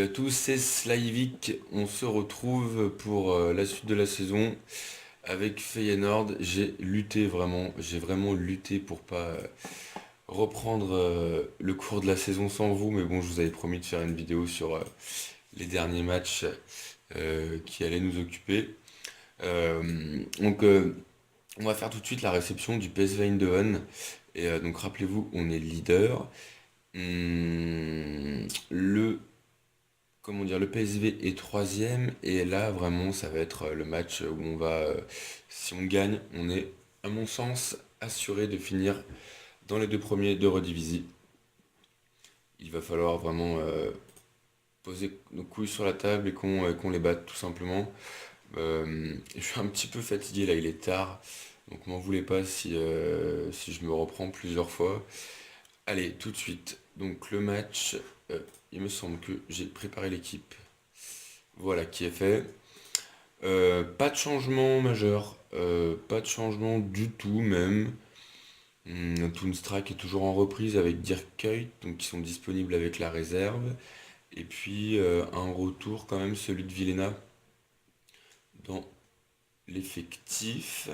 à tous, c'est Slaivik. On se retrouve pour la suite de la saison avec Feyenoord. J'ai vraiment lutté pour pas reprendre le cours de la saison sans vous, mais bon, je vous avais promis de faire une vidéo sur les derniers matchs qui allaient nous occuper. Donc, on va faire tout de suite la réception du PSV Eindhoven. Et donc, rappelez-vous, on est leader. Le le PSV est troisième et là vraiment ça va être le match où si on gagne, on est à mon sens assuré de finir dans les deux premiers d'Eredivisie. Il va falloir vraiment poser nos couilles sur la table et qu'on les batte tout simplement. Je suis un petit peu fatigué là, il est tard, donc m'en voulez pas si je me reprends plusieurs fois. Allez, tout de suite, donc le match, il me semble que j'ai préparé l'équipe. Voilà qui est fait. Pas de changement majeur, pas de changement du tout même. Toonstruck est toujours en reprise avec Dirk Kuyt, donc qui sont disponibles avec la réserve. Et puis un retour quand même, celui de Villena dans l'effectif.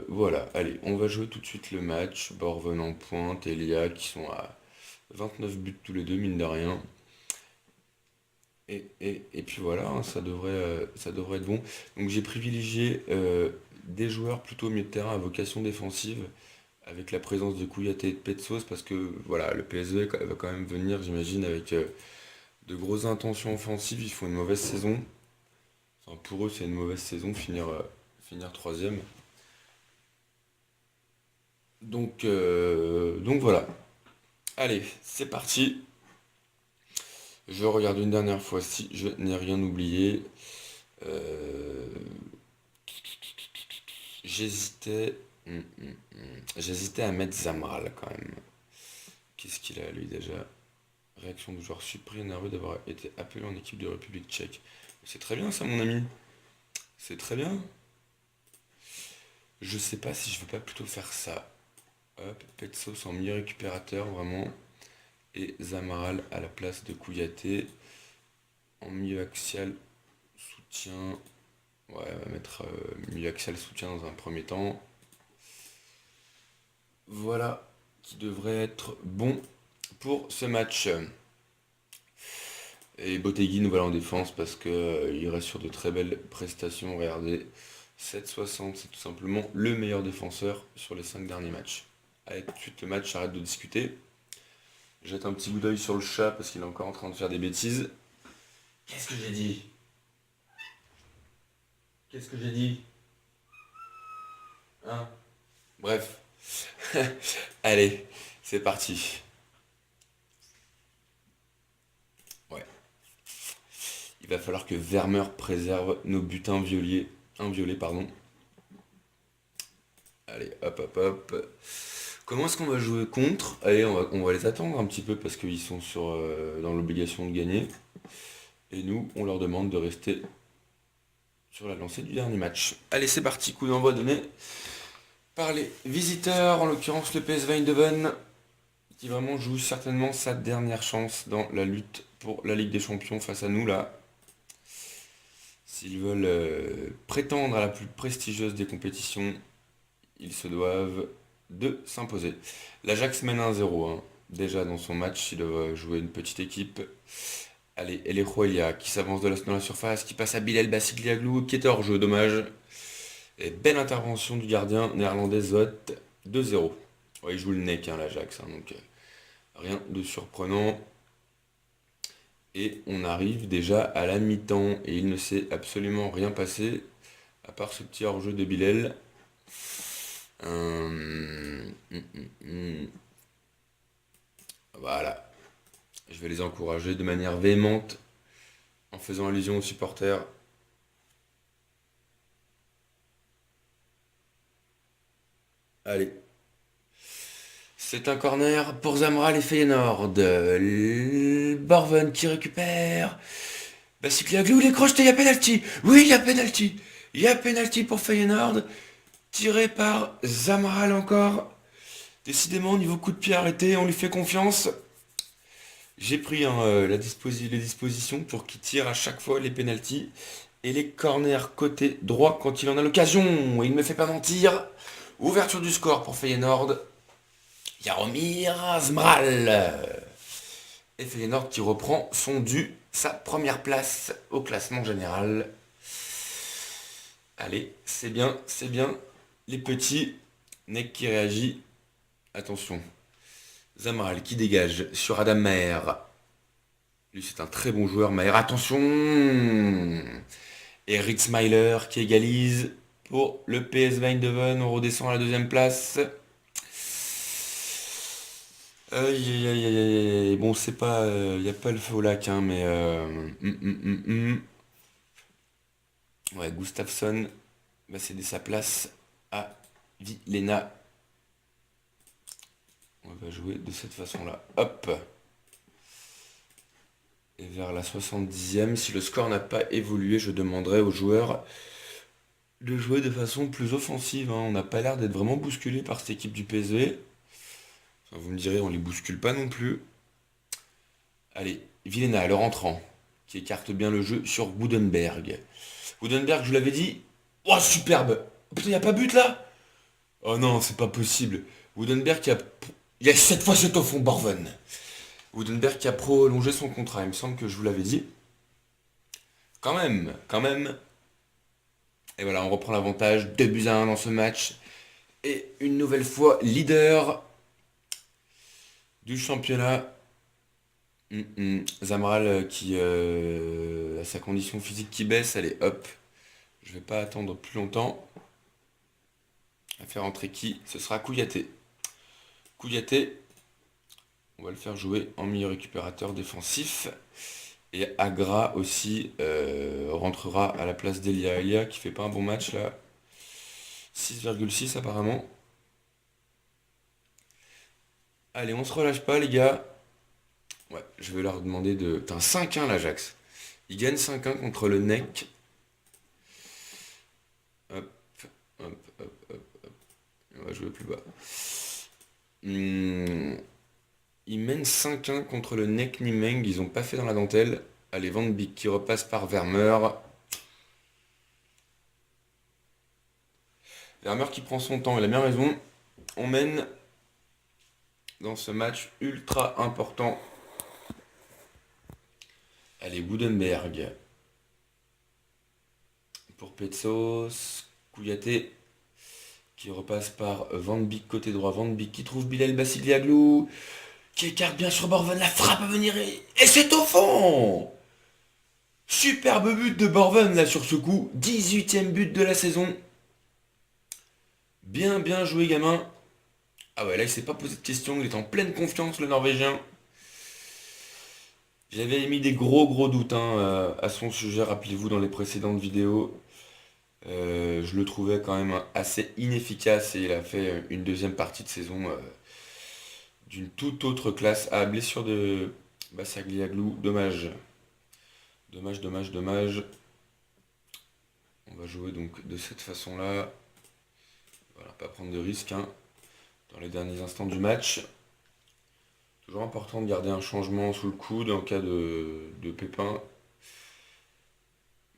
Voilà, allez, on va jouer tout de suite le match. Borven en pointe, Elia qui sont à 29 buts tous les deux, mine de rien. Et puis voilà, hein, ça devrait être bon. Donc j'ai privilégié des joueurs plutôt au milieu de terrain à vocation défensive, avec la présence de Kouyaté et de Petsos, parce que voilà, le PSV va quand même venir, j'imagine, avec de grosses intentions offensives. Ils font une mauvaise saison. Enfin, pour eux, c'est une mauvaise saison, finir troisième. Donc voilà. Allez, c'est parti. Je regarde une dernière fois si je n'ai rien oublié. Euh, J'hésitais. J'hésitais à mettre Zamral quand même. Qu'est-ce qu'il a lui déjà? Réaction du joueur surpris et nerveux d'avoir été appelé en équipe de République tchèque. C'est très bien ça mon ami. C'est très bien. Je sais pas si je veux pas plutôt faire ça. Hop, Petsos en milieu récupérateur vraiment. Et Zamaral à la place de Kouyaté en milieu axial soutien. Ouais, on va mettre milieu axial soutien dans un premier temps. Voilà qui devrait être bon pour ce match. Et Botegui nous voilà en défense parce que il reste sur de très belles prestations. Regardez, 7,60, c'est tout simplement le meilleur défenseur sur les 5 derniers matchs. Allez, tout de suite le match, arrête de discuter. Jette un petit coup d'œil sur le chat parce qu'il est encore en train de faire des bêtises. Qu'est-ce que j'ai dit? Qu'est-ce que j'ai dit? Hein? Bref. Allez, c'est parti. Ouais. Il va falloir que Vermeer préserve nos buts inviolés, pardon. Allez, hop, hop, hop. Comment est-ce qu'on va jouer contre? Allez, on va les attendre un petit peu parce qu'ils sont dans l'obligation de gagner. Et nous, on leur demande de rester sur la lancée du dernier match. Allez, c'est parti, coup d'envoi donné par les visiteurs, en l'occurrence le PSV Eindhoven, qui vraiment joue certainement sa dernière chance dans la lutte pour la Ligue des Champions face à nous là. S'ils veulent prétendre à la plus prestigieuse des compétitions, ils se doivent de s'imposer. L'Ajax mène 1-0, hein. Déjà dans son match, il doit jouer une petite équipe. Allez, Elejo Elia qui s'avance dans la surface, qui passe à Bilal Bassigliaglou, qui était hors jeu, dommage. Et belle intervention du gardien néerlandais Zot, 2-0. Ouais, il joue le nec, hein, l'Ajax, hein, donc rien de surprenant. Et on arrive déjà à la mi-temps et il ne s'est absolument rien passé, à part ce petit hors-jeu de Bilal. Voilà. Je vais les encourager de manière véhémente en faisant allusion aux supporters. Allez. C'est un corner pour Zamral et Feyenoord. Borven qui récupère. Bassigliaglou, il est crocheté, il y a penalty. Oui, il y a penalty. Il y a penalty pour Feyenoord. Tiré par Zamral encore. Décidément, niveau coup de pied arrêté, on lui fait confiance. J'ai pris hein, les dispositions pour qu'il tire à chaque fois les pénaltys et les corners côté droit quand il en a l'occasion. Il ne me fait pas mentir. Ouverture du score pour Feyenoord. Jaromir Zmral. Et Feyenoord qui reprend son dû, sa première place au classement général. Allez, c'est bien, c'est bien. Les petits, Nek qui réagit. Attention. Zamral qui dégage sur Adam Maher. Lui, c'est un très bon joueur, Maher. Attention. Et Ritzmailer qui égalise pour le PSV Eindhoven. On redescend à la deuxième place. Aïe, aïe, aïe, aïe, aïe. Bon, c'est pas. Il n'y a pas le feu au lac, hein, mais. Ouais, Gustafsson va céder sa place à Vilena. On va jouer de cette façon-là. Hop. Et vers la 70e, si le score n'a pas évolué, je demanderai aux joueurs de jouer de façon plus offensive, hein. On n'a pas l'air d'être vraiment bousculé par cette équipe du PSV. Enfin, vous me direz, on les bouscule pas non plus. Allez, Vilena, le rentrant, qui écarte bien le jeu sur Woodenberg. Woodenberg, je vous l'avais dit. Oh, superbe! Oh, putain, y a pas but là? Oh non, c'est pas possible. Woodenberg qui a. Il y a cette fois c'est au fond, Borven. Woodenberg qui a prolongé son contrat, il me semble que je vous l'avais dit. Quand même, quand même. Et voilà, on reprend l'avantage. 2-1 dans ce match. Et une nouvelle fois, leader du championnat. Zamral qui a sa condition physique qui baisse. Allez, hop. Je vais pas attendre plus longtemps. À faire entrer qui? Ce sera Kouyaté. Kouyaté, on va le faire jouer en milieu récupérateur défensif. Et Agra aussi rentrera à la place d'Elia. Elia qui fait pas un bon match là. 6,6 apparemment. Allez, on se relâche pas les gars. Ouais, je vais leur demander de. Putain, 5-1 l'Ajax. Ils gagnent 5-1 contre le NEC. Hop, hop, hop, hop, hop. On va jouer plus bas. Ils mènent 5-1 contre le NEC Nimeng. Ils ont pas fait dans la dentelle. Allez, Van Beek qui repasse par Vermeer. Vermeer qui prend son temps, il a bien raison. On mène dans ce match ultra important. Allez, Woodenberg. Pour Petsos. Kouyaté qui repasse par Van Beek côté droit. Van Beek qui trouve Bilal Bassigliaglou. Qui écarte bien sur Borven. La frappe à venir et c'est au fond. Superbe but de Borven là sur ce coup. 18e but de la saison. Bien bien joué gamin. Ah ouais là il s'est pas posé de questions. Il est en pleine confiance le Norvégien. J'avais émis des gros doutes hein, à son sujet, rappelez-vous dans les précédentes vidéos. Je le trouvais quand même assez inefficace et il a fait une deuxième partie de saison d'une toute autre classe. Ah, blessure de Bassagliaglou, dommage. Dommage, dommage, dommage. On va jouer donc de cette façon-là. Voilà, pas prendre de risques hein, dans les derniers instants du match. Toujours important de garder un changement sous le coude en cas de pépin.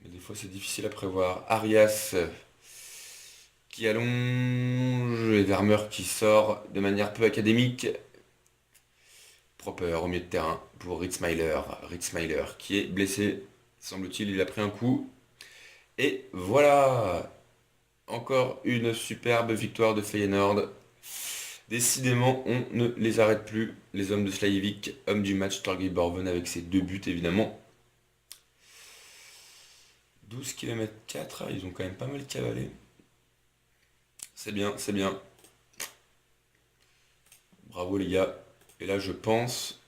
Mais des fois c'est difficile à prévoir. Arias qui allonge et Vermeer qui sort de manière peu académique. Proper au milieu de terrain pour Ritzmailer. Ritzmailer qui est blessé, semble-t-il, il a pris un coup. Et voilà, encore une superbe victoire de Feyenoord. Décidément, on ne les arrête plus. Les hommes de Slajevic, homme du match, Torgny Borven avec ses 2 buts évidemment. 12 km 4, ils ont quand même pas mal cavalé. C'est bien, c'est bien. Bravo les gars. Et là je pense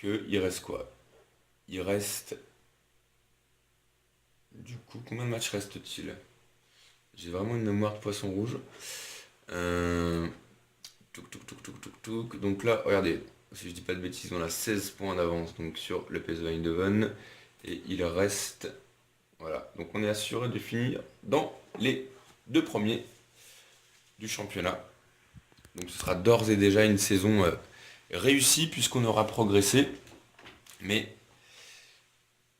qu'il reste quoi? Il reste... Du coup, combien de matchs reste-t-il? J'ai vraiment une mémoire de poisson rouge. Donc là, regardez, si je dis pas de bêtises, on a 16 points d'avance donc sur le PSV Eindhoven. Et il reste... Voilà, donc on est assuré de finir dans les 2 premiers du championnat. Donc ce sera d'ores et déjà une saison réussi puisqu'on aura progressé. Mais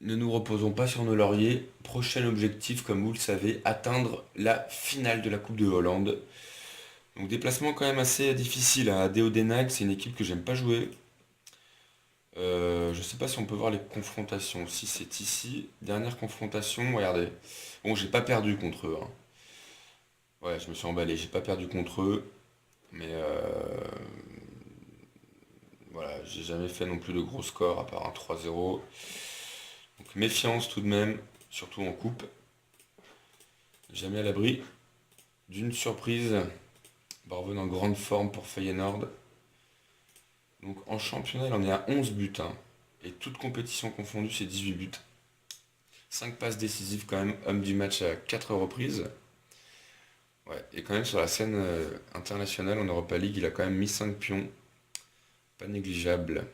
ne nous reposons pas sur nos lauriers. Prochain objectif, comme vous le savez, atteindre la finale de la Coupe de Hollande. Donc déplacement quand même assez difficile à ADO Den Haag, c'est une équipe que j'aime pas jouer. Je sais pas si on peut voir les confrontations. Si c'est ici, dernière confrontation, regardez. Bon, j'ai pas perdu contre eux, hein. Ouais, je me suis emballé, j'ai pas perdu contre eux, mais voilà, j'ai jamais fait non plus de gros scores à part un 3-0. Donc méfiance tout de même, surtout en coupe. Jamais à l'abri d'une surprise. Barven en grande forme pour Feyenoord. Donc en championnat, on est à 11 buts, hein. Et toute compétition confondue, c'est 18 buts. 5 passes décisives quand même, homme du match à 4 reprises. Ouais, et quand même sur la scène internationale en Europa League, il a quand même mis 5 pions. Pas négligeable.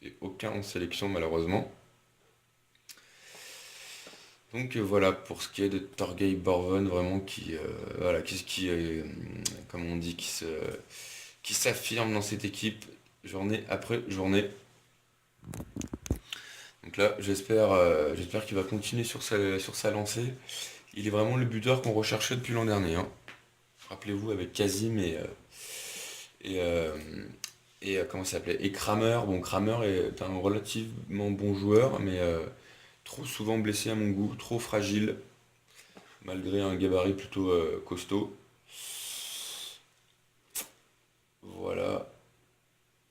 Et aucun en sélection malheureusement. Donc voilà pour ce qui est de Torgay Borven, vraiment voilà, comme on dit, qui s'affirme dans cette équipe journée après journée. Donc là, j'espère qu'il va continuer sur sa lancée. Il est vraiment le buteur qu'on recherchait depuis l'an dernier, hein. Rappelez-vous avec Kazim et, euh, comment ça s'appelait? Et Kramer. Bon, Kramer est un relativement bon joueur, mais trop souvent blessé à mon goût, trop fragile, malgré un gabarit plutôt costaud. Voilà,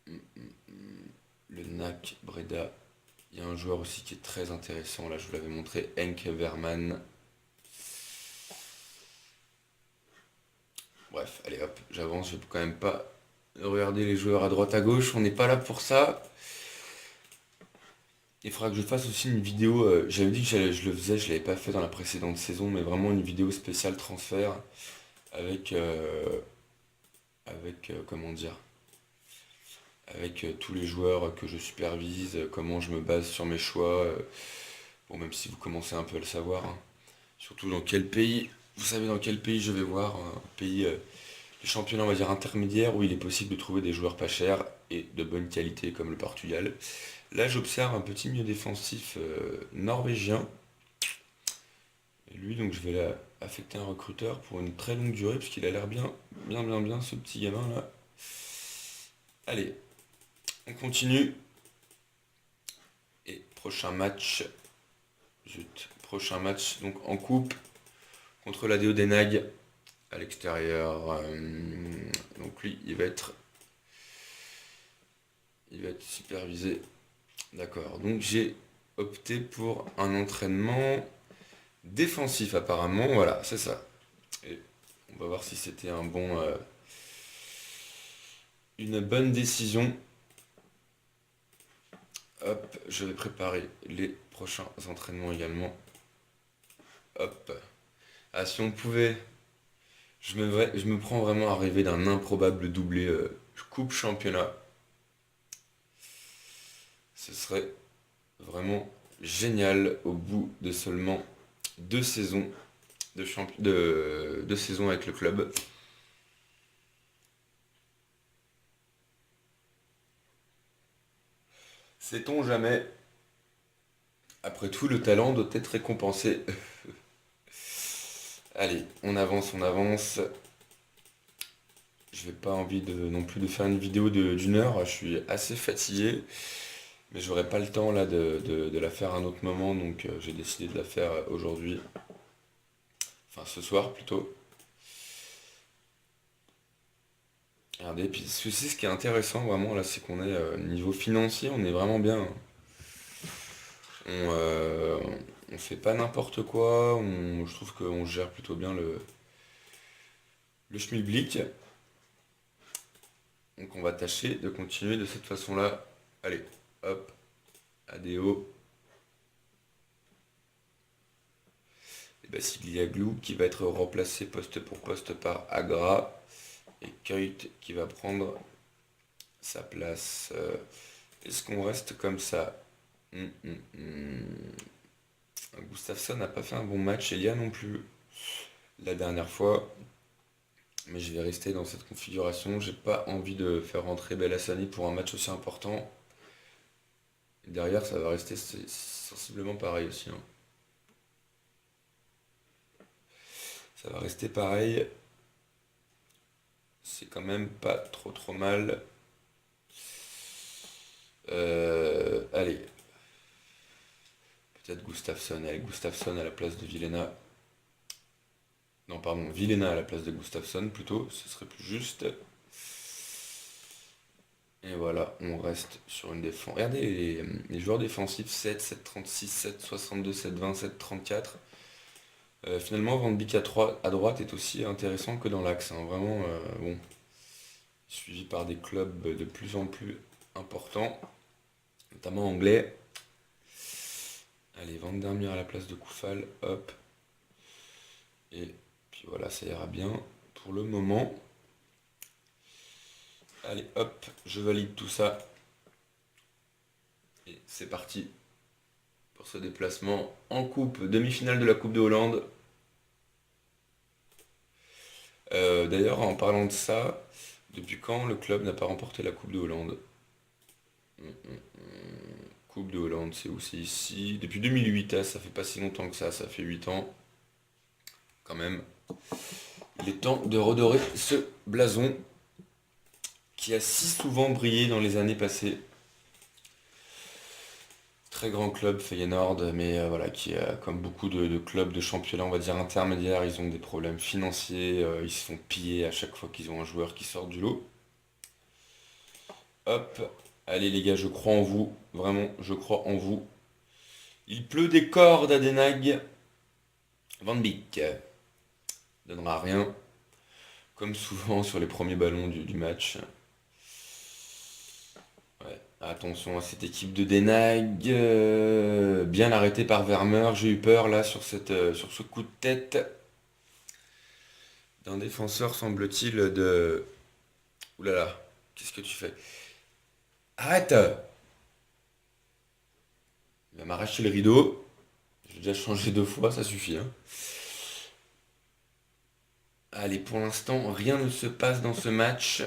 le NAC Breda. Il y a un joueur aussi qui est très intéressant, là je vous l'avais montré, Henk Verman. Bref, allez hop, j'avance, je vais quand même pas regarder les joueurs à droite à gauche, on n'est pas là pour ça. Il faudra que je fasse aussi une vidéo, j'avais dit que je le faisais, je l'avais pas fait dans la précédente saison, mais vraiment une vidéo spéciale transfert avec, comment dire, avec tous les joueurs que je supervise, comment je me base sur mes choix. Bon, même si vous commencez un peu à le savoir, hein. Surtout dans quel pays, vous savez dans quel pays je vais voir, hein. Un pays, le championnat on va dire intermédiaire, où il est possible de trouver des joueurs pas chers et de bonne qualité comme le Portugal. Là j'observe un petit milieu défensif norvégien. Et lui donc je vais affecter un recruteur pour une très longue durée, puisqu'il a l'air bien, bien, bien, bien ce petit gamin là. Allez, on continue. Et prochain match, prochain match donc en coupe contre la Den Haag à l'extérieur. Donc lui, il va être supervisé. D'accord. Donc j'ai opté pour un entraînement défensif apparemment. Voilà, c'est ça. Et on va voir si c'était une bonne décision. Hop, je vais préparer les prochains entraînements également. Hop. Ah, si on pouvait, je me prends vraiment à rêver d'un improbable doublé coupe championnat. Ce serait vraiment génial au bout de seulement 2 saisons deux saisons avec le club. Sait-on jamais? Après tout, le talent doit être récompensé. Allez, on avance, on avance. Je n'ai pas envie non plus de faire une vidéo d'une heure. Je suis assez fatigué, mais j'aurai pas le temps là de la faire à un autre moment, donc j'ai décidé de la faire aujourd'hui. Enfin, ce soir plutôt. Regardez, puis ce qui est intéressant vraiment là, c'est qu'on est niveau financier, on est vraiment bien, hein. On fait pas n'importe quoi, je trouve qu'on gère plutôt bien le schmilblick. Donc on va tâcher de continuer de cette façon-là. Allez, hop, ADO. Et Bassigliaglou qui va être remplacé poste pour poste par Agra. Et Keut qui va prendre sa place. Est-ce qu'on reste comme ça? Gustafsson n'a pas fait un bon match, Elia non plus la dernière fois. Mais je vais rester dans cette configuration. J'ai pas envie de faire rentrer Bellassani pour un match aussi important. Et derrière, ça va rester sensiblement pareil aussi, hein. Ça va rester pareil. C'est quand même pas trop trop mal. Allez, peut-être Gustafsson. Allez, Gustafsson à la place de Vilhena. Non, pardon, Vilhena à la place de Gustafsson plutôt, ce serait plus juste. Et voilà, on reste sur une défense. Regardez les joueurs défensifs, 7, 7,36, 7,62, 7,20, 7,34. Finalement, Van Beek à droite est aussi intéressant que dans l'axe, hein. Vraiment, bon, suivi par des clubs de plus en plus importants, notamment anglais. Allez, Van der Meer à la place de Koufal, hop. Et puis voilà, ça ira bien pour le moment. Allez, hop, je valide tout ça. Et c'est parti pour ce déplacement en coupe, demi-finale de la Coupe de Hollande. D'ailleurs, en parlant de ça, depuis quand le club n'a pas remporté la Coupe de Hollande? Coupe de Hollande, c'est où? C'est ici. Depuis 2008, ça fait pas si longtemps que ça fait 8 ans. Quand même. Il est temps de redorer ce blason qui a si souvent brillé dans les années passées. Très grand club Feyenoord, mais voilà, qui a comme beaucoup de clubs de championnat, on va dire intermédiaires, ils ont des problèmes financiers, ils se font piller à chaque fois qu'ils ont un joueur qui sort du lot. Hop, allez les gars, je crois en vous, vraiment, je crois en vous. Il pleut des cordes à Denag. Van Beek donnera rien, comme souvent sur les premiers ballons du match. Ouais, attention à cette équipe de Denag. Bien arrêté par Vermeer. J'ai eu peur là sur sur ce coup de tête d'un défenseur, semble-t-il, de. Ouh là là, qu'est-ce que tu fais? Arrête! Il va m'arracher le rideau. J'ai déjà changé 2 fois, ça suffit, hein. Allez, pour l'instant, rien ne se passe dans ce match.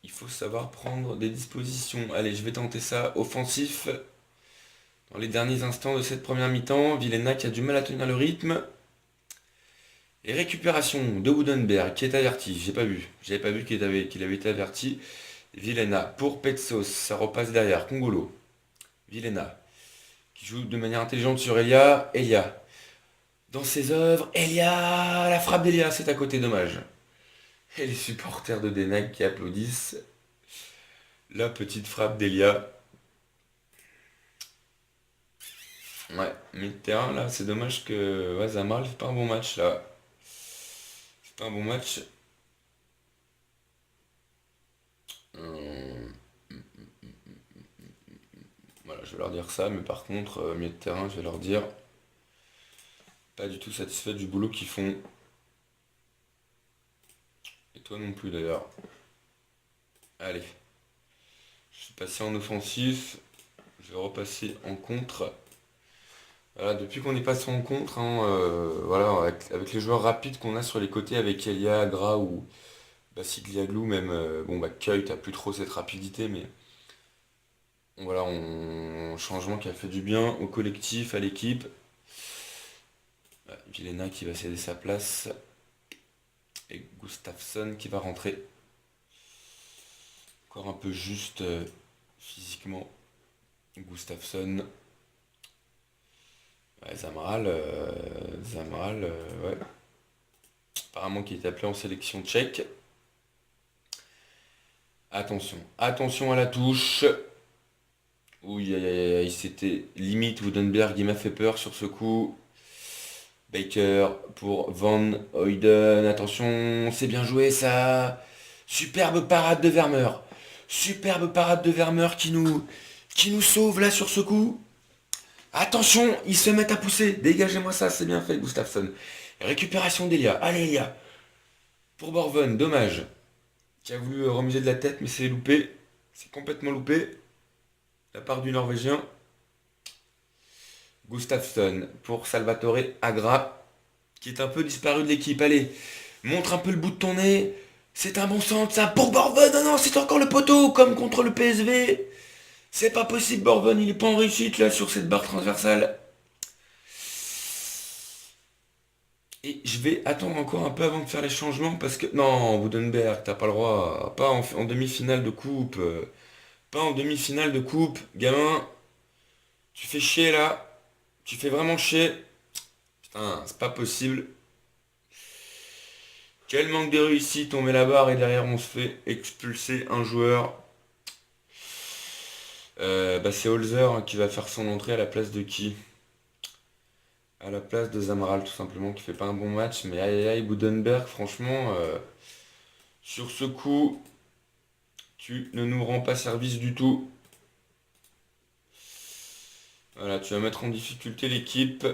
Il faut savoir prendre des dispositions. Allez, je vais tenter ça. Offensif. Dans les derniers instants de cette première mi-temps, Vilhena qui a du mal à tenir le rythme. Et récupération de Woodenberg qui est averti. J'ai pas vu. J'avais pas vu qu'il avait été averti. Vilhena pour Petsos. Ça repasse derrière. Congolo. Vilhena qui joue de manière intelligente sur Elia. Elia. Dans ses œuvres. Elia. La frappe d'Elia. C'est à côté. Dommage. Et les supporters de Denag qui applaudissent. La petite frappe d'Elia. Ouais, mais le terrain là, c'est dommage que ouais, Zamar il fait pas un bon match là. C'est pas un bon match. Euh, Voilà, je vais leur dire ça, mais par contre, milieu de terrain, je vais leur dire pas du tout satisfait du boulot qu'ils font. Et toi non plus d'ailleurs. Allez, je suis passé en offensif, je vais repasser en contre. Voilà, depuis qu'on est passé en contre, hein, voilà, avec les joueurs rapides qu'on a sur les côtés, avec Elia, Gra ou Bassigliaglou, même, bon bah Kuyt a plus trop cette rapidité, mais voilà, un changement qui a fait du bien au collectif, à l'équipe. Ouais, Vilhena qui va céder sa place. Et Gustafsson qui va rentrer. Encore un peu juste physiquement. Gustafsson. Ouais, Zamral, ouais. Apparemment qui est appelé en sélection tchèque. Attention, attention à la touche. Oui, c'était limite Woodenberg, il m'a fait peur sur ce coup. Baker pour Van Hooydonk. Attention, c'est bien joué ça. Superbe parade de Vermeer. Superbe parade de Vermeer qui nous sauve là sur ce coup. Attention, ils se mettent à pousser. Dégagez-moi ça, c'est bien fait, Gustafsson. Récupération d'Elia. Allez, Elia. Pour Borven, dommage. Qui a voulu remiser de la tête, mais c'est loupé. C'est complètement loupé. La part du Norvégien. Gustafsson pour Salvatore Agra, qui est un peu disparu de l'équipe. Allez, Montre un peu le bout de ton nez. C'est un bon centre, ça pour Borbon. Non, non, c'est encore le poteau, comme contre le PSV. C'est pas possible, Borbon, il est pas en réussite là sur cette barre transversale. Et je vais attendre encore un peu avant de faire les changements parce que... Non, Woodenberg, t'as pas le droit. Pas en demi-finale de coupe. Pas en demi-finale de coupe. Gamin, tu fais chier là. Tu fais vraiment chier. Putain, c'est pas possible. Quel manque de réussite, on met la barre et derrière on se fait expulser un joueur. Bah c'est Holzer hein, qui va faire son entrée à la place de qui? À la place de Zamaral tout simplement qui fait pas un bon match. Mais aïe aïe aïe, Budenberg, franchement, sur ce coup, tu ne nous rends pas service du tout. Voilà, tu vas mettre en difficulté l'équipe.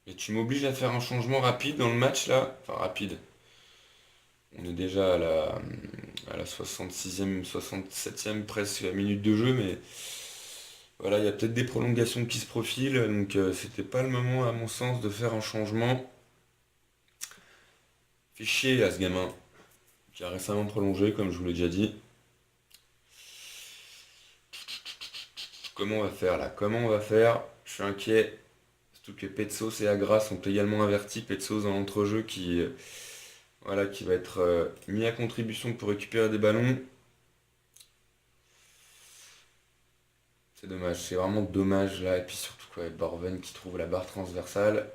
Et tu m'obliges à faire un changement rapide dans le match là. Enfin rapide. On est déjà à la 66e, 67e presque minute de jeu, mais voilà, il y a peut-être des prolongations qui se profilent, donc c'était pas le moment à mon sens de faire un changement. Fait chier à ce gamin qui a récemment prolongé, comme je vous l'ai déjà dit. Comment on va faire là? Comment on va faire? Je suis inquiet. Surtout que Petsos et Agra sont également avertis. Petsos dans l'entrejeu voilà, qui va être mis à contribution pour récupérer des ballons. C'est dommage, c'est vraiment dommage là. Et puis surtout quoi, Borven qui trouve la barre transversale.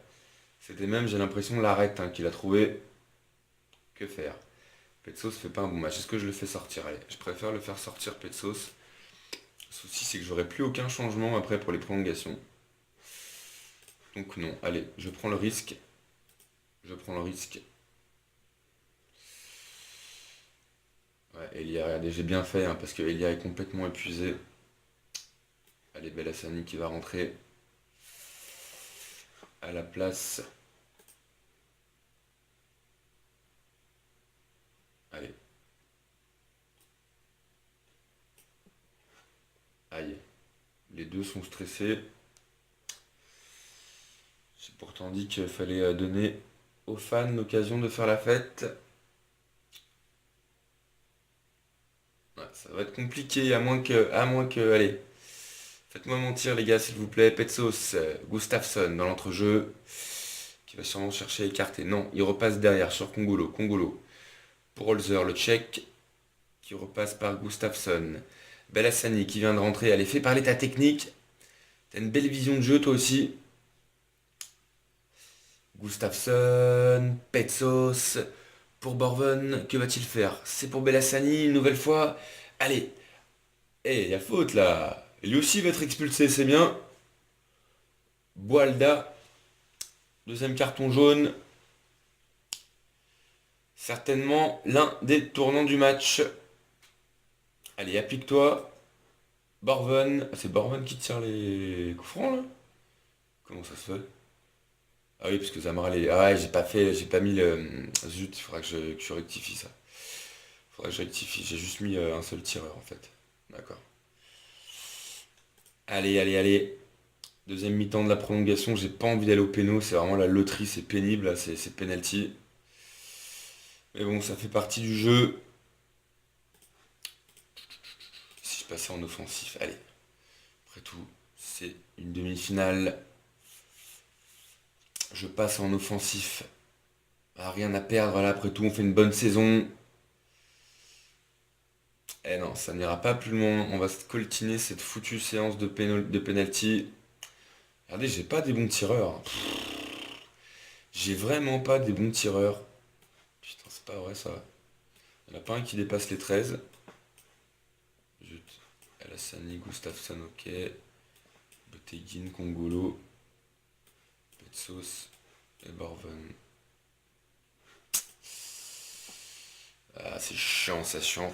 C'était même, j'ai l'impression, l'arrête hein, qu'il a trouvé. Que faire? Petsos fait pas un bon match. Est-ce que je le fais sortir? Allez, je préfère le faire sortir Petsos. Le souci, c'est que j'aurai plus aucun changement après pour les prolongations. Donc non, allez, je prends le risque. Je prends le risque. Ouais, Elia, regardez, j'ai bien fait, hein, parce que Elia est complètement épuisé. Allez, Bellassani qui va rentrer à la place. Allez. Aïe. Les deux sont stressés. J'ai pourtant dit qu'il fallait donner aux fans l'occasion de faire la fête. Ouais, ça va être compliqué, allez, faites-moi mentir les gars s'il vous plaît. Petsos, Gustafsson dans l'entrejeu, qui va sûrement chercher à écarter. Non, il repasse derrière sur Kongolo. Kongolo pour Holzer, le tchèque, qui repasse par Gustafsson. Bellassani qui vient de rentrer. Allez, fais parler ta technique. T'as une belle vision de jeu toi aussi. Gustafsson, Petsos, pour Borven, que va-t-il faire? C'est pour Bellassani, une nouvelle fois. Allez, il y a faute là. Lui aussi va être expulsé, c'est bien. Boalda, deuxième carton jaune. Certainement l'un des tournants du match. Allez, applique-toi. Borven. Ah, c'est Borven qui tire les coups francs là? Comment ça se fait? Ah oui, parce que Zamara les. Ah ouais, j'ai pas mis le. Zut, il faudra que je rectifie ça. Faudra que je rectifie. J'ai juste mis un seul tireur en fait. D'accord. Allez, allez, allez. Deuxième mi-temps de la prolongation, j'ai pas envie d'aller au péno, c'est vraiment la loterie, c'est pénible, là, c'est penalty. Mais bon, ça fait partie du jeu. Si je passais en offensif, allez. Après tout, c'est une demi-finale. Je passe en offensif. Ah, rien à perdre, là, après tout, on fait une bonne saison. Eh non, ça n'ira pas plus loin. On va se coltiner cette foutue séance de penalty. Regardez, j'ai pas des bons tireurs. J'ai vraiment pas des bons tireurs. Putain, c'est pas vrai ça. Il n'y en a pas un qui dépasse les 13. Zut. Alassani, Gustafsson, ok. Boteguin, Kongolo. Petsos et Borven. Ah, c'est chiant, ça chiant.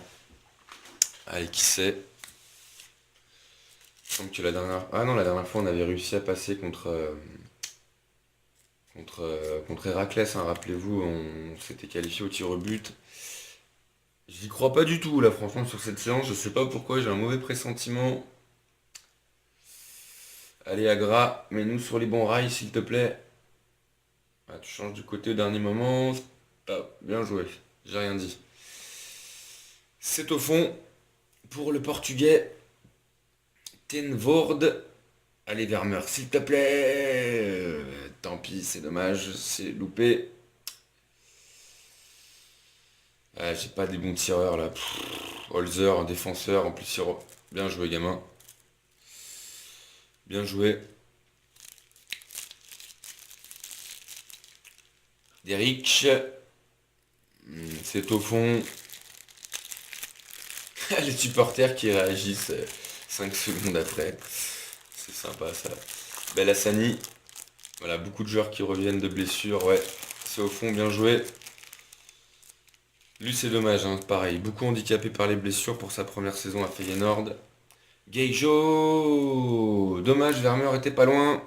Allez, qui sait? Il me semble que la dernière... Ah non, la dernière fois, on avait réussi à passer contre Héraclès, hein, rappelez-vous, on s'était qualifié au tir au but. J'y crois pas du tout, là, franchement, sur cette séance. Je sais pas pourquoi, j'ai un mauvais pressentiment. Allez, Agra, mets-nous sur les bons rails, s'il te plaît. Ah, tu changes de côté au dernier moment. Ah, bien joué. J'ai rien dit. C'est au fond pour le portugais Ten Voorde. Allez, Vermeer, s'il te plaît. Tant pis, c'est dommage, c'est loupé. Ah, j'ai pas des bons tireurs là. Holzer, un défenseur, en plus, bien joué, gamin. Bien joué. Derrick. C'est au fond. Les supporters qui réagissent 5 secondes après. C'est sympa ça. Bellassani. Voilà, beaucoup de joueurs qui reviennent de blessures. Ouais, c'est au fond, bien joué. Lui, c'est dommage, hein, pareil. Beaucoup handicapé par les blessures pour sa première saison à Feyenoord. Geijo. Dommage, Vermeer était pas loin.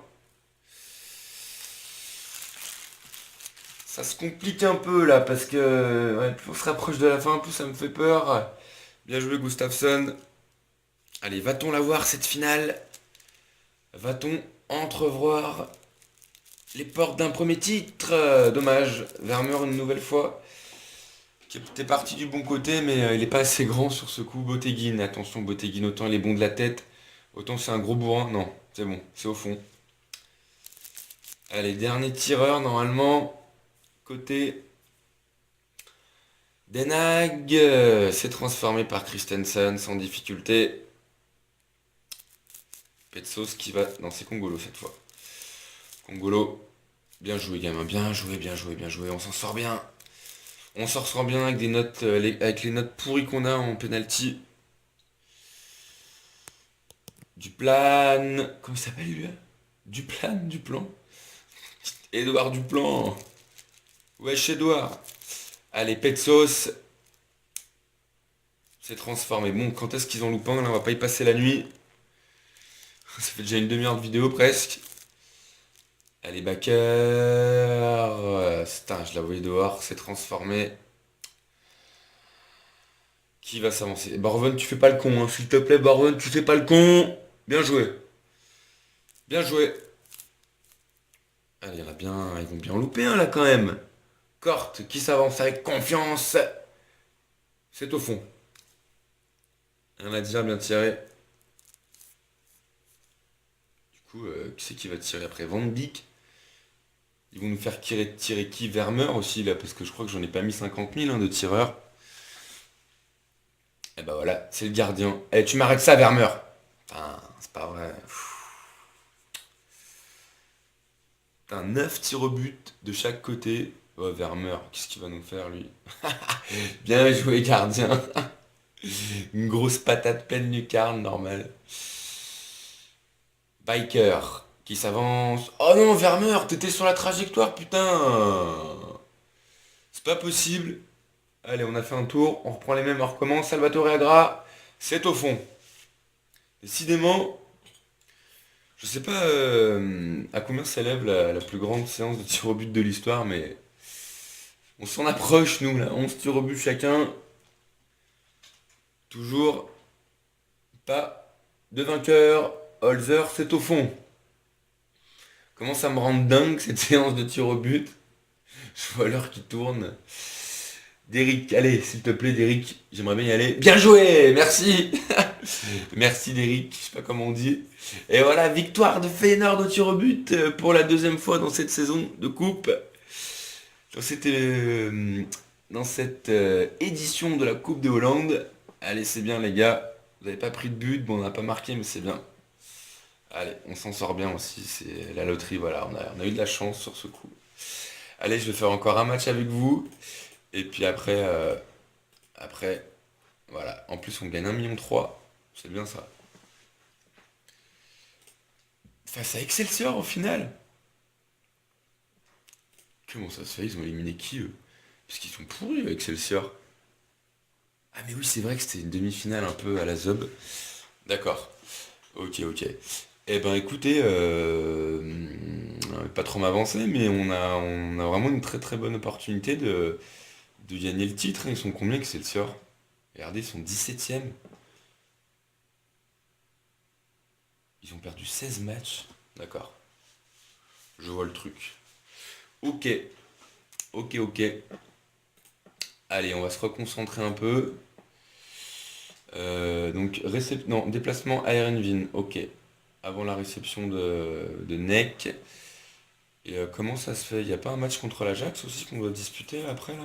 Ça se complique un peu là parce que ouais, plus on se rapproche de la fin, plus ça me fait peur. Bien joué, Gustafsson. Allez, va-t-on la voir cette finale? Va-t-on entrevoir les portes d'un premier titre? Dommage, Vermeer une nouvelle fois. Qui était parti du bon côté, mais il est pas assez grand sur ce coup. Botteguin, attention, Botteguin, autant il est bon de la tête, autant c'est un gros bourrin. Non, c'est bon, c'est au fond. Allez, dernier tireur normalement. Côté Den Haag, c'est transformé par Christensen sans difficulté. Petsos qui va. Non, c'est Congolo cette fois. Congolo, bien joué, gamin, bien joué, bien joué, bien joué. On s'en sort bien. On s'en sort bien avec des notes, avec les notes pourries qu'on a en penalty. Duplan. Comment il s'appelle lui là? Duplan. Édouard Duplan. Wesh Édouard. Allez, Petsos. C'est transformé. Bon, quand est-ce qu'ils ont loupé là? On va pas y passer la nuit. Ça fait déjà une demi-heure de vidéo presque. Allez, Baker. Putain, je la voyais dehors. C'est transformé. Qui va s'avancer? Barven, tu fais pas le con, hein. S'il te plaît, Barven, tu fais pas le con. Bien joué. Bien joué. Allez, il y en a bien. Ils vont bien louper là quand même. Corte qui s'avance avec confiance. C'est au fond. Rien à dire, bien tiré. Du coup, qui c'est qui va tirer après? Van Dijk. Ils vont nous faire tirer qui? Vermeer aussi, là, parce que je crois que j'en ai pas mis 50 000 hein, de tireurs. Et bah voilà, c'est le gardien. Eh, tu m'arrêtes ça, Vermeer. Putain, c'est pas vrai. Putain, 9 tirs au but de chaque côté. Oh, Vermeer, qu'est-ce qu'il va nous faire, lui? Bien joué, gardien. Une grosse patate pleine lucarne, normal. Biker qui s'avance. Oh non, Vermeer, t'étais sur la trajectoire, putain. C'est pas possible. Allez, on a fait un tour, on reprend les mêmes, on recommence. Salvatore Agra, c'est au fond. Décidément, je sais pas à combien s'élève la plus grande séance de tir au but de l'histoire, mais on s'en approche, nous, là. 11 tirs au but chacun. Toujours pas de vainqueur. Holzer, c'est au fond. Comment ça me rend dingue cette séance de tir au but? Je vois l'heure qui tourne. Derrick, allez, s'il te plaît, Derrick, j'aimerais bien y aller. Bien joué, merci. Merci Derrick, je sais pas comment on dit. Et voilà, victoire de Feyenoord au tir au but pour la deuxième fois dans cette saison de coupe. Dans cette édition de la Coupe de Hollande. Allez, c'est bien les gars. Vous n'avez pas pris de but, bon on n'a pas marqué, mais c'est bien. Allez, on s'en sort bien aussi, c'est la loterie, voilà, on a eu de la chance sur ce coup. Allez, je vais faire encore un match avec vous. Et puis après, voilà. En plus, on gagne 1,3 million. C'est bien ça. Face à Excelsior, au final. Comment ça se fait? Ils ont éliminé qui, eux? Parce qu'ils sont pourris, Excelsior. Ah, mais oui, c'est vrai que c'était une demi-finale un peu à la zob. D'accord. Ok, ok. Eh ben, écoutez, pas trop m'avancer, mais on a vraiment une très très bonne opportunité de gagner le titre. Ils sont combien, Excelsior? Regardez, ils sont 17e. Ils ont perdu 16 matchs. D'accord. Je vois le truc. Ok, ok, ok. Allez, on va se reconcentrer un peu. Donc, non, déplacement à Erenvin, ok. Avant la réception de Neck. Et comment ça se fait? Il n'y a pas un match contre l'Ajax aussi qu'on doit disputer là, après là?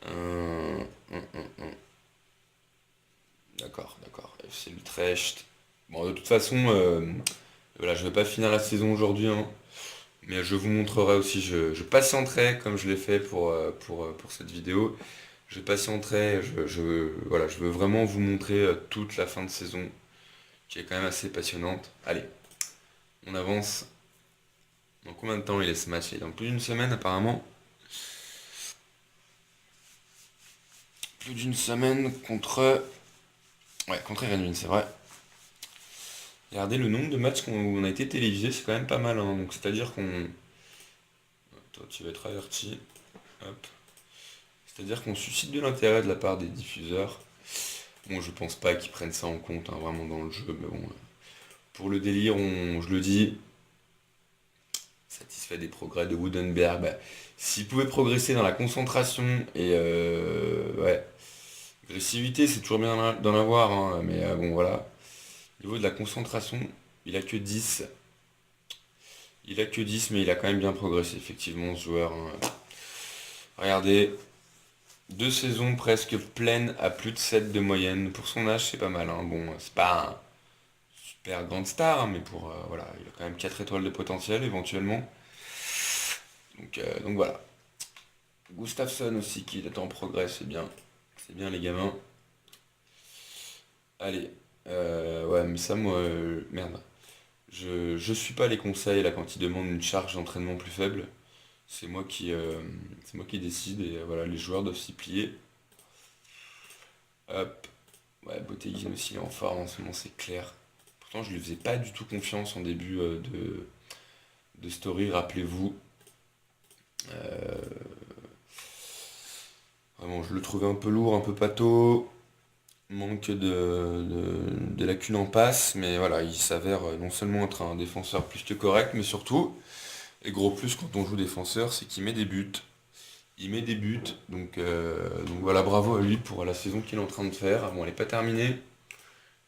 Euh, hum, hum, hum. D'accord, d'accord. FC Utrecht. Bon, de toute façon, voilà, je vais pas finir la saison aujourd'hui, hein, mais je vous montrerai aussi. Je patienterai comme je l'ai fait pour cette vidéo. Je patienterai. Voilà, je veux vraiment vous montrer toute la fin de saison, qui est quand même assez passionnante. Allez, on avance. Dans combien de temps il est ce match? Il est dans plus d'une semaine apparemment. Plus d'une semaine contre. Ouais, contre Erenvin, c'est vrai. Regardez le nombre de matchs où on a été télévisés, c'est quand même pas mal, hein. Donc c'est-à-dire qu'on. Toi, tu vas être averti. Hop. C'est-à-dire qu'on suscite de l'intérêt de la part des diffuseurs. Bon, je pense pas qu'ils prennent ça en compte, hein, vraiment dans le jeu, mais bon. Pour le délire, je le dis, satisfait des progrès de Woodenberg. Bah, s'il pouvait progresser dans la concentration et ouais, l'agressivité, c'est toujours bien d'en avoir, hein, mais bon, voilà. Au niveau de la concentration, il a que 10. Il a que 10, mais il a quand même bien progressé, effectivement, ce joueur, hein. Regardez, 2 saisons presque pleines à plus de 7 de moyenne. Pour son âge, c'est pas mal, hein. Bon, c'est pas un super grande star, hein, mais voilà, il a quand même 4 étoiles de potentiel éventuellement. Donc voilà. Gustafsson aussi qui est en progrès, c'est bien. C'est bien les gamins. Allez. Ouais, mais ça, moi, merde. Je suis pas les conseils là quand ils demandent une charge d'entraînement plus faible. C'est moi qui décide et voilà, les joueurs doivent s'y plier. Hop. Ouais, Botteguin aussi il est en forme en ce moment, c'est clair. Pourtant, je lui faisais pas du tout confiance en début de story, rappelez-vous. Euh, Vraiment, je le trouvais un peu lourd, un peu pâteau. Manque de lacunes en passe, mais voilà, il s'avère non seulement être un défenseur plus que correct, mais surtout, et gros plus quand on joue défenseur, c'est qu'il met des buts. Il met des buts, donc voilà, bravo à lui pour la saison qu'il est en train de faire. Bon, elle n'est pas terminée.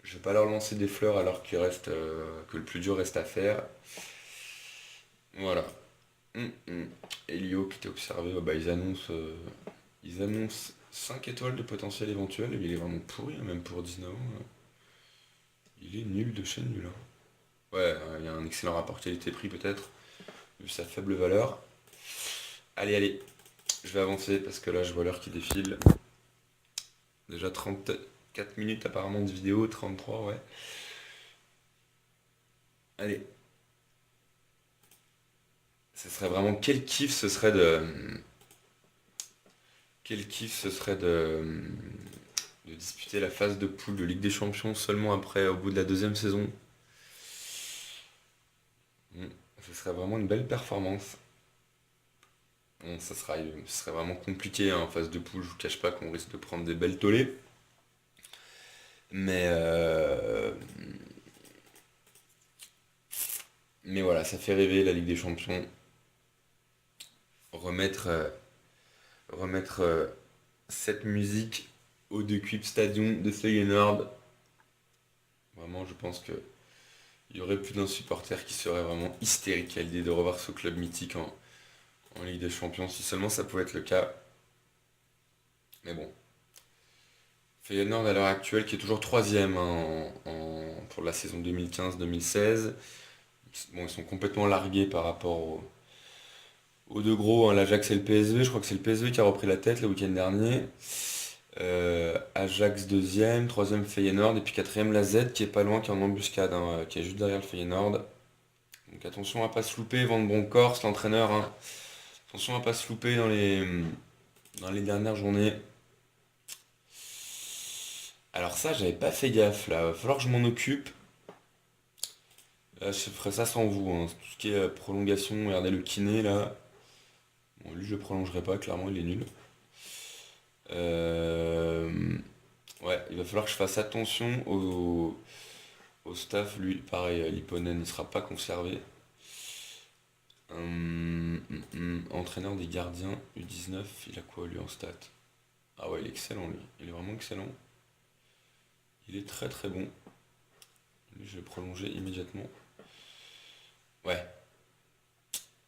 Je vais pas leur lancer des fleurs alors que le plus dur reste à faire. Voilà. Hum. Elio qui était observé, bah, ils annoncent 5 étoiles de potentiel éventuel, mais il est vraiment pourri, hein, même pour 19 ans. Il est nul de chez nul, hein. Ouais, il y a un excellent rapport qualité-prix peut-être, vu sa faible valeur. Allez, allez, je vais avancer parce que là je vois l'heure qui défile. Déjà 34 minutes apparemment de vidéo, 33, ouais. Allez, ce serait vraiment quel kiff ce serait de disputer la phase de poule de Ligue des Champions seulement après, au bout de la deuxième saison. Mm. Ce serait vraiment une belle performance. Bon, ce serait vraiment compliqué, hein, en phase de poule, je vous cache pas qu'on risque de prendre des belles tollées. Mais, mais voilà, ça fait rêver la Ligue des Champions. Remettre, remettre cette musique au De Kuip Stadium de Feyenoord. Vraiment, je pense que il y aurait plus d'un supporter qui serait vraiment hystérique à l'idée de revoir ce club mythique en Ligue des Champions, si seulement ça pouvait être le cas. Mais bon, Feyenoord à l'heure actuelle qui est toujours troisième, hein, pour la saison 2015-2016. Bon, ils sont complètement largués par rapport aux deux gros, hein, l'Ajax et le PSV. Je crois que c'est le PSV qui a repris la tête le week-end dernier. Ajax deuxième, troisième Feyenoord, et puis quatrième la Z qui est pas loin, qui est en embuscade, hein, qui est juste derrière le Feyenoord. Donc attention à pas se louper, Van Bronckhorst, l'entraîneur, hein. Attention à pas se louper dans les dernières journées. Alors ça, j'avais pas fait gaffe là, va falloir que je m'en occupe. Je ferai ça sans vous, hein. Tout ce qui est prolongation, regardez le kiné là. Bon, lui je le prolongerai pas, clairement il est nul. Euh, Ouais, il va falloir que je fasse attention au staff. Lui, pareil, Lipponen ne sera pas conservé. Entraîneur des gardiens U19, il a quoi lui en stats? Ah ouais, il est excellent lui. Il est vraiment excellent. Il est très très bon. Lui, je vais prolonger immédiatement. Ouais,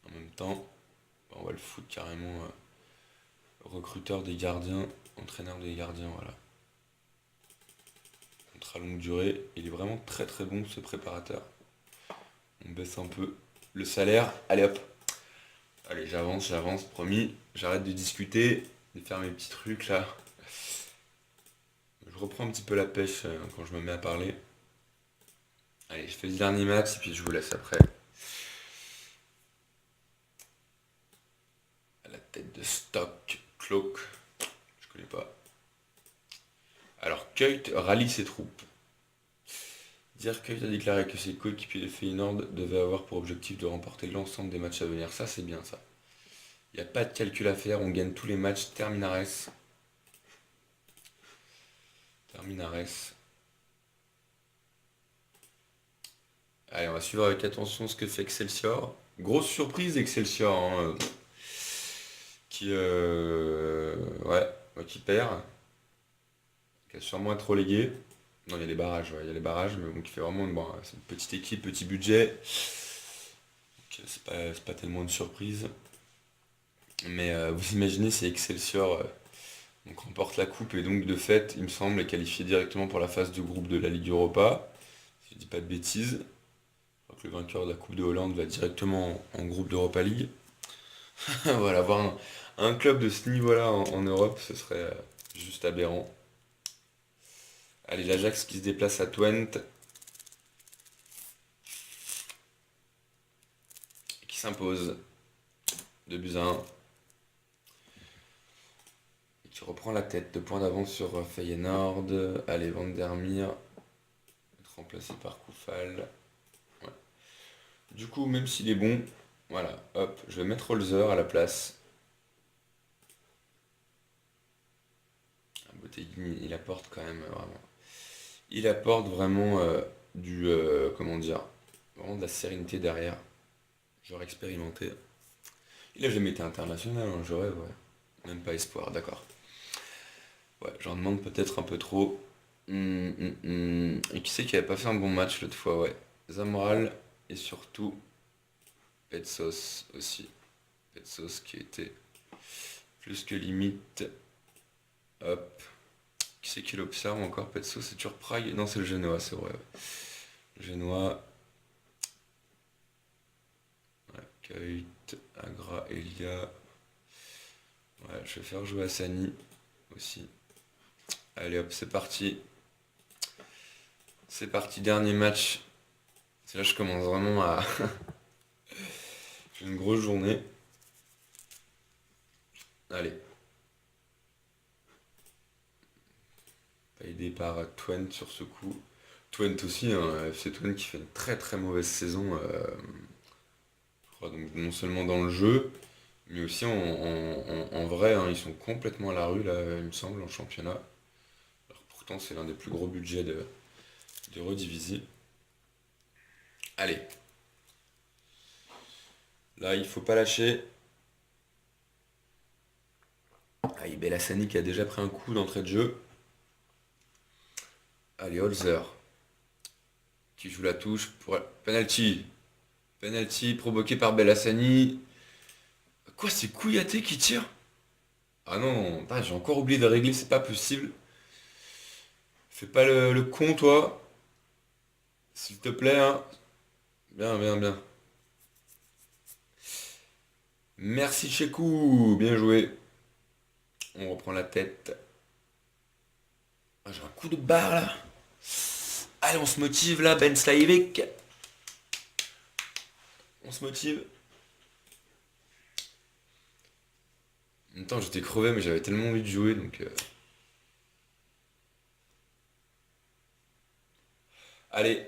en même temps, bah, on va le foutre carrément recruteur des gardiens, entraîneur des gardiens, voilà. Contrat longue durée. Il est vraiment très très bon ce préparateur. On baisse un peu le salaire. Allez hop. Allez, j'avance, promis. J'arrête de discuter, de faire mes petits trucs là. Je reprends un petit peu la pêche quand je me mets à parler. Allez, je fais le dernier match et puis je vous laisse après. À la tête de Stock, Cloak, je connais pas. Alors, Kuyt rallie ses troupes. Dire Kuyt a déclaré que ses coéquipiers de Feyenoord devaient avoir pour objectif de remporter l'ensemble des matchs à venir. Ça, c'est bien ça. Il n'y a pas de calcul à faire, on gagne tous les matchs. Terminares. Allez, on va suivre avec attention ce que fait Excelsior. Grosse surprise Excelsior, hein, qui perd, qui a sûrement être relégué. Non, il y a les barrages, ouais, il y a les barrages, mais bon, qui fait vraiment bon, c'est une petite équipe, petit budget. Donc, c'est pas tellement une surprise. Mais vous imaginez si Excelsior donc remporte la coupe et donc de fait, il me semble, est qualifié directement pour la phase de groupe de la Ligue Europa. Si je dis pas de bêtises. Je crois que le vainqueur de la Coupe de Hollande va directement en groupe d'Europa League. Voilà, avoir un club de ce niveau-là en Europe, ce serait juste aberrant. Allez, l'Ajax qui se déplace à Twente, qui s'impose 2-1, et qui reprend la tête, 2 points d'avance sur Feyenoord. Allez, Van der Meer, être remplacé par Koufal. Ouais. Du coup, même s'il est bon, voilà, hop, je vais mettre Holzer à la place. Botteguin, il apporte quand même vraiment. Il apporte vraiment comment dire, vraiment de la sérénité derrière. Genre expérimenté. Il a jamais été international, hein, j'aurais, ouais. Même pas espoir, d'accord. Ouais, j'en demande peut-être un peu trop. Et qui c'est qui avait pas fait un bon match l'autre fois, ouais. Zamral et surtout Petsos aussi. Petsos qui était plus que limite. Hop. Qui c'est qui l'observe encore? Petsos, c'est toujours Prague? Non, c'est le Genoa, c'est vrai. Ouais. Le Genoa. Ouais, Kuyt, Agra, Elia. Ouais, je vais faire jouer à Sani aussi. Allez hop, c'est parti. C'est parti, dernier match. C'est là que je commence vraiment à... J'ai une grosse journée. Allez. Pas aidé par Twente sur ce coup. Twente aussi, hein, FC Twente qui fait une très très mauvaise saison. Je crois donc non seulement dans le jeu, mais aussi en vrai, hein, ils sont complètement à la rue là, il me semble, en championnat. Alors pourtant c'est l'un des plus gros budgets de Redivisie. Allez. Là, il faut pas lâcher. Ah, Bellassani qui a déjà pris un coup d'entrée de jeu. Allez, Holzer qui joue la touche pour penalty. Penalty provoqué par Bellassani. Quoi, c'est Kouyaté qui tire? Ah non, putain, j'ai encore oublié de régler, c'est pas possible. Fais pas le con, toi. S'il te plaît, hein. Bien, bien, bien. Merci Chekou, bien joué. On reprend la tête. Ah, j'ai un coup de barre là. Allez, on se motive là, Ben Slaivik. On se motive. En même temps, j'étais crevé, mais j'avais tellement envie de jouer, donc... Allez,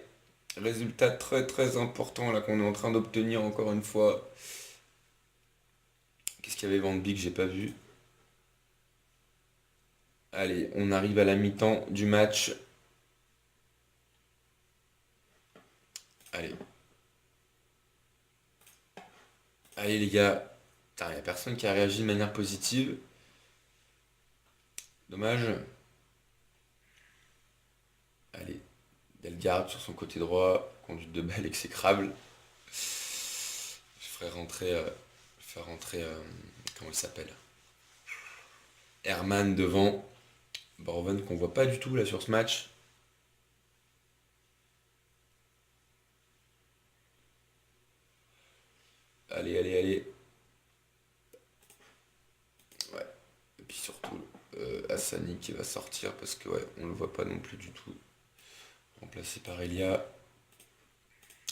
résultat très très important là qu'on est en train d'obtenir encore une fois. Qu'est-ce qu'il y avait Van Beek, j'ai pas vu. Allez, on arrive à la mi-temps du match. Allez. Allez les gars, Putain, y a personne qui a réagi de manière positive. Dommage. Allez, Delgarde sur son côté droit, conduite de balle exécrable. Je ferai rentrer, faire rentrer, comment il s'appelle? Herman devant. Borven qu'on voit pas du tout là sur ce match. Allez, allez, allez. Ouais. Et puis surtout, Hassani qui va sortir parce que ouais, on le voit pas non plus du tout. Remplacé par Elia.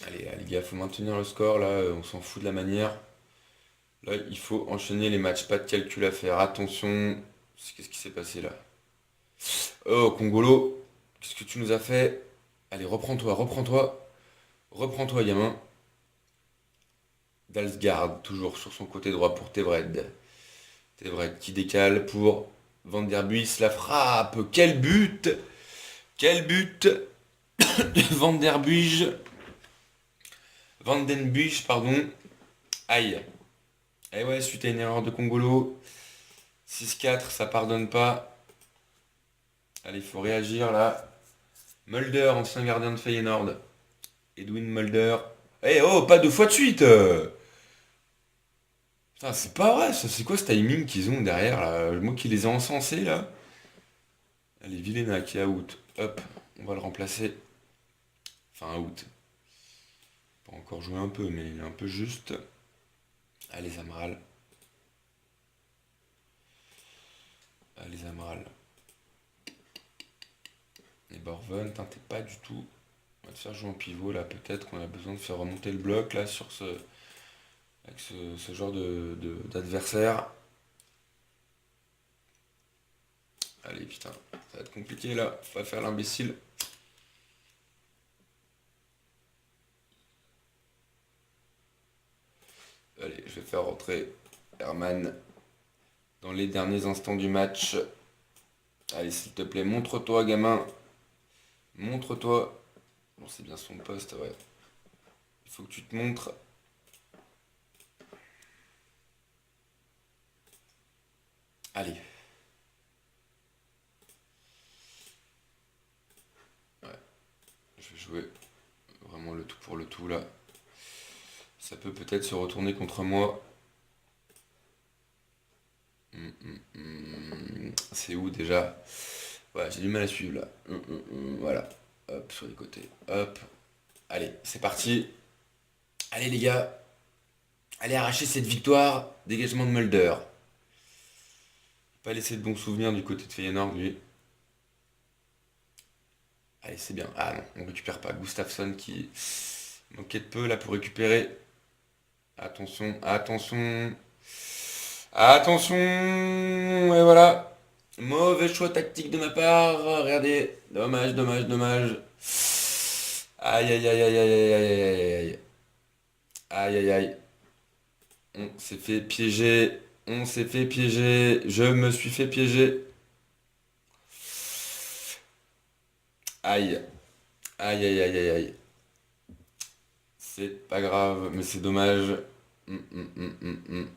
Allez, les gars, faut maintenir le score là, on s'en fout de la manière. Là, il faut enchaîner les matchs, pas de calcul à faire. Attention, qu'est-ce qui s'est passé là? Oh, Congolo, qu'est-ce que tu nous as fait? Allez, reprends-toi, reprends-toi, reprends-toi, gamin. Dalsgaard, toujours sur son côté droit pour Tevred. Tevred qui décale pour Van der Buys, la frappe. Quel but! Quel but! Van der Buys. Van den Buys, pardon. Aïe. Et ouais, suite à une erreur de Congolo. 6-4, ça pardonne pas. Allez, il faut réagir là. Mulder, ancien gardien de Feyenoord. Edwin Mulder. Eh oh, pas deux fois de suite Putain, c'est pas vrai, ça. C'est quoi ce timing qu'ils ont derrière là? Moi qui les ai encensés là. Allez, Vilena qui est out. Hop, on va le remplacer. Enfin, out. Pas encore jouer un peu, mais il est un peu juste. Allez, Zamral. Allez, Zamral. Et Borven, t'es pas du tout. On va te faire jouer en pivot là. Peut-être qu'on a besoin de faire remonter le bloc là sur ce. Avec ce genre d'adversaire. Allez, putain, ça va être compliqué là. Faut pas faire l'imbécile. Allez, je vais faire rentrer Herman dans les derniers instants du match. Allez, s'il te plaît, montre-toi, gamin. Montre-toi. Bon, c'est bien son poste, ouais. Il faut que tu te montres. Allez. Ouais, je vais jouer vraiment le tout pour le tout là. Ça peut peut-être se retourner contre moi. C'est où déjà? Ouais, j'ai du mal à suivre là. Voilà. Hop, sur les côtés. Hop. Allez, c'est parti. Allez les gars. Allez arracher cette victoire. Dégagement de Mulder. Pas laisser de bons souvenirs du côté de Feyenoord lui. Allez, c'est bien. Ah non, on récupère pas. Gustafsson qui manquait de peu là pour récupérer. Attention, attention. Attention. Et voilà. Mauvais choix tactique de ma part. Regardez. Dommage, dommage, dommage. Aïe, aïe, aïe, aïe, aïe, aïe, aïe, aïe, aïe. Aïe, aïe, aïe. On s'est fait piéger. On s'est fait piéger. Je me suis fait piéger. Aïe. Aïe, aïe, aïe, aïe, aïe. C'est pas grave, mais c'est dommage. Hum.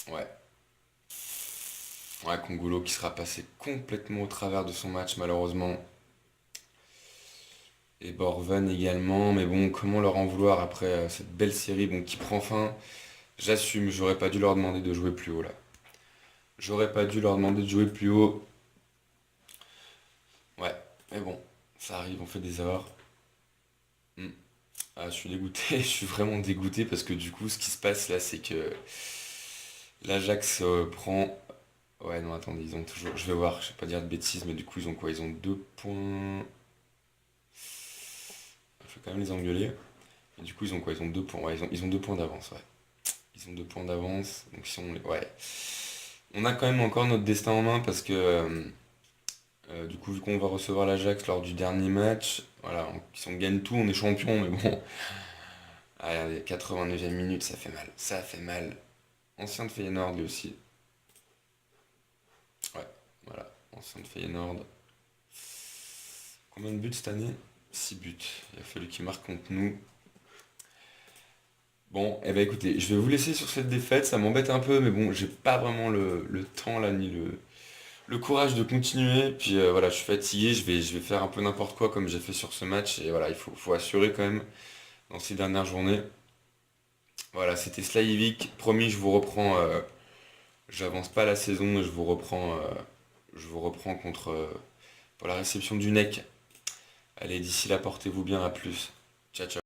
Ouais. Ouais, Congolo qui sera passé complètement au travers de son match, malheureusement. Et Borven également. Mais bon, comment leur en vouloir après cette belle série bon, qui prend fin? J'assume, j'aurais pas dû leur demander de jouer plus haut là. J'aurais pas dû leur demander de jouer plus haut. Ouais, mais bon, ça arrive, on fait des erreurs. Hmm. Ah, je suis dégoûté, je suis vraiment dégoûté parce que du coup, ce qui se passe là, c'est que l'Ajax prend. Ouais, non, attendez, ils ont toujours. Je vais voir, je vais pas dire de bêtises, mais du coup, ils ont quoi? Ils ont 2 points. Je vais quand même les engueuler. Et du coup, ils ont quoi? Ils ont 2 points. Ouais, ils ont 2 points d'avance, ouais. Ils ont 2 points d'avance. Donc, si on. Ouais. On a quand même encore notre destin en main parce que. Du coup, vu qu'on va recevoir l'Ajax lors du dernier match, voilà, si on gagne tout, on est champion, mais bon. Ah, regardez, 89e minute, ça fait mal. Ça fait mal. Ancien de Feyenoord, lui aussi. Ouais, voilà, ancien de Feyenoord. Combien de buts cette année? 6 buts. Il a fallu qu'il marque contre nous. Bon, eh ben écoutez, je vais vous laisser sur cette défaite, ça m'embête un peu, mais bon, j'ai pas vraiment le temps là, ni le courage de continuer. Puis voilà, je suis fatigué, je vais faire un peu n'importe quoi comme j'ai fait sur ce match. Et voilà, faut assurer quand même dans ces dernières journées. Voilà, c'était Slajovic. Promis, je vous reprends. J'avance pas la saison et je vous reprends contre pour la réception du NEC. Allez, d'ici là, portez-vous bien, à plus. Ciao, ciao.